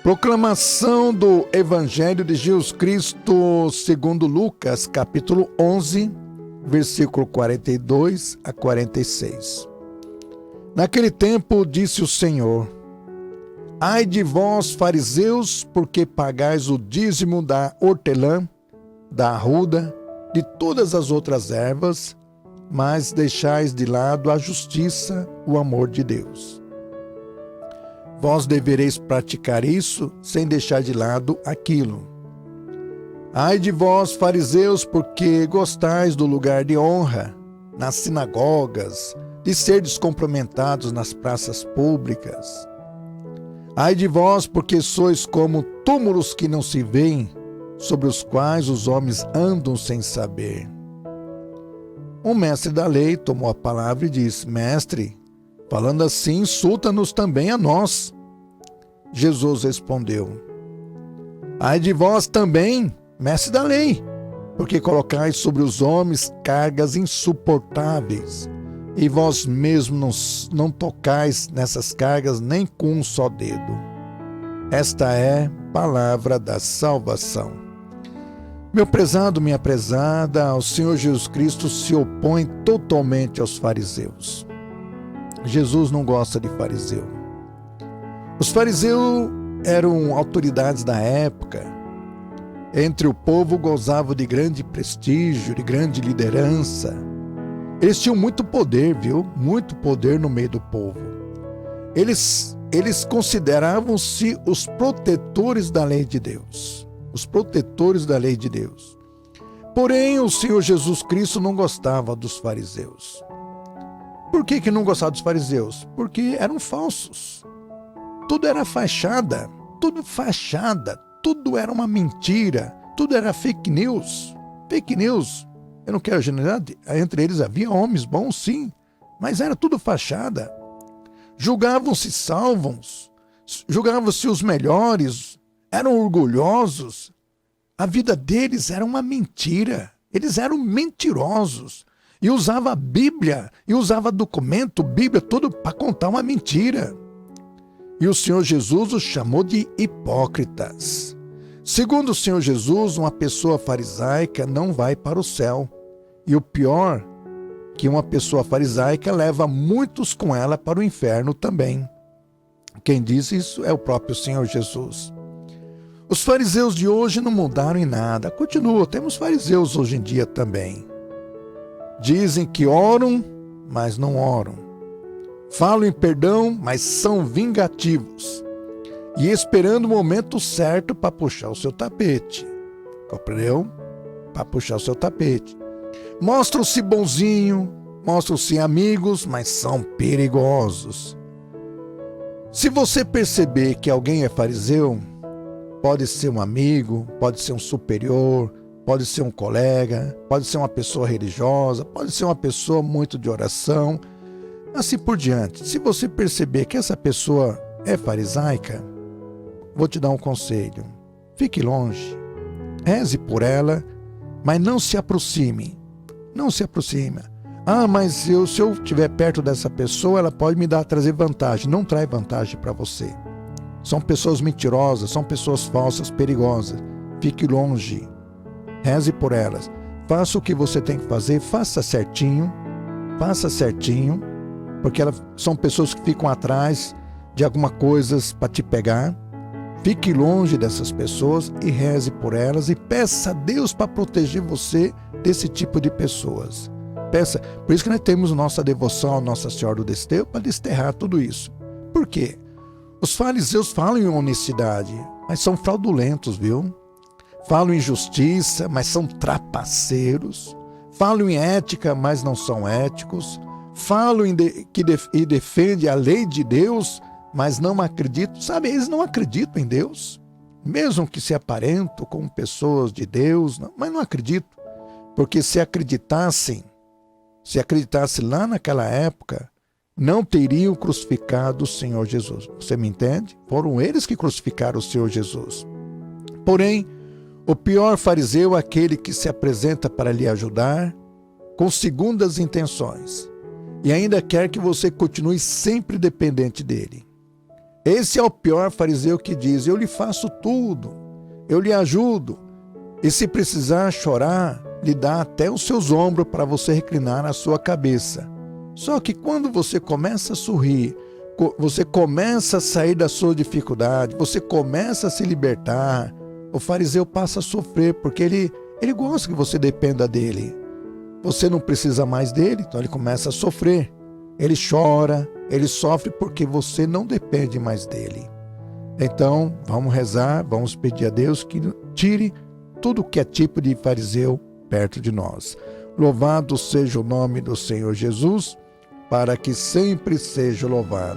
Proclamação do Evangelho de Jesus Cristo segundo Lucas, capítulo 11, versículo 42 a 46. Naquele tempo disse o Senhor: Ai de vós, fariseus, porque pagais o dízimo da hortelã, da arruda, de todas as outras ervas, mas deixais de lado a justiça, o amor de Deus. Vós devereis praticar isso sem deixar de lado aquilo. Ai de vós, fariseus, porque gostais do lugar de honra nas sinagogas, de ser descumprimentados nas praças públicas. Ai de vós, porque sois como túmulos que não se veem, sobre os quais os homens andam sem saber. Um mestre da lei tomou a palavra e disse: Mestre, falando assim, insulta-nos também a nós. Jesus respondeu: Ai de vós também, mestre da lei, porque colocais sobre os homens cargas insuportáveis, e vós mesmos não tocais nessas cargas nem com um só dedo. Esta é palavra da salvação. Meu prezado, minha prezada, o Senhor Jesus Cristo se opõe totalmente aos fariseus. Jesus não gosta de fariseu. Os fariseus eram autoridades da época. Entre o povo gozavam de grande prestígio, de grande liderança. Eles tinham muito poder, viu? Muito poder no meio do povo. Eles consideravam-se os protetores da lei de Deus. Os protetores da lei de Deus. Porém, o Senhor Jesus Cristo não gostava dos fariseus. Por que não gostava dos fariseus? Porque eram falsos. Tudo era fachada, tudo era uma mentira, tudo era fake news. Fake news. Eu não quero generalizar, entre eles havia homens bons, sim, mas era tudo fachada. Julgavam-se salvos, julgavam-se os melhores, eram orgulhosos. A vida deles era uma mentira, eles eram mentirosos. E usava a Bíblia, e usava documento, Bíblia, tudo para contar uma mentira. E o Senhor Jesus os chamou de hipócritas. Segundo o Senhor Jesus, uma pessoa farisaica não vai para o céu. E o pior, que uma pessoa farisaica leva muitos com ela para o inferno também. Quem diz isso é o próprio Senhor Jesus. Os fariseus de hoje não mudaram em nada. Continua, temos fariseus hoje em dia também. Dizem que oram, mas não oram. Falam em perdão, mas são vingativos. E esperando o momento certo para puxar o seu tapete. Compreendeu? Para puxar o seu tapete. Mostram-se bonzinho, mostram-se amigos, mas são perigosos. Se você perceber que alguém é fariseu, pode ser um amigo, pode ser um superior, pode ser um colega, pode ser uma pessoa religiosa, pode ser uma pessoa muito de oração, assim por diante. Se você perceber que essa pessoa é farisaica, vou te dar um conselho. Fique longe, reze por ela, mas não se aproxime. Não se aproxime. Mas se eu estiver perto dessa pessoa, ela pode me trazer vantagem. Não traz vantagem para você. São pessoas mentirosas, são pessoas falsas, perigosas. Fique longe. Reze por elas. Faça o que você tem que fazer, faça certinho, porque elas são pessoas que ficam atrás de alguma coisa para te pegar. Fique longe dessas pessoas e reze por elas e peça a Deus para proteger você desse tipo de pessoas. Peça. Por isso que nós temos nossa devoção à Nossa Senhora do Desterro, para desterrar tudo isso. Por quê? Os fariseus falam em honestidade, mas são fraudulentos, viu? Falam em justiça, mas são trapaceiros. Falam em ética, mas não são éticos. Falam e defendem a lei de Deus, mas não acreditam. Sabe, eles não acreditam em Deus. Mesmo que se aparentam como pessoas de Deus, mas não acreditam. Porque se acreditassem lá naquela época, não teriam crucificado o Senhor Jesus. Você me entende? Foram eles que crucificaram o Senhor Jesus. Porém, o pior fariseu é aquele que se apresenta para lhe ajudar com segundas intenções e ainda quer que você continue sempre dependente dele. Esse é o pior fariseu que diz: eu lhe faço tudo, eu lhe ajudo, e se precisar chorar, lhe dá até os seus ombros para você reclinar a sua cabeça. Só que quando você começa a sorrir, você começa a sair da sua dificuldade, você começa a se libertar, o fariseu passa a sofrer, porque ele gosta que você dependa dele. Você não precisa mais dele, então ele começa a sofrer. Ele chora, ele sofre porque você não depende mais dele. Então, vamos rezar, vamos pedir a Deus que tire tudo que é tipo de fariseu perto de nós. Louvado seja o nome do Senhor Jesus, para que sempre seja louvado.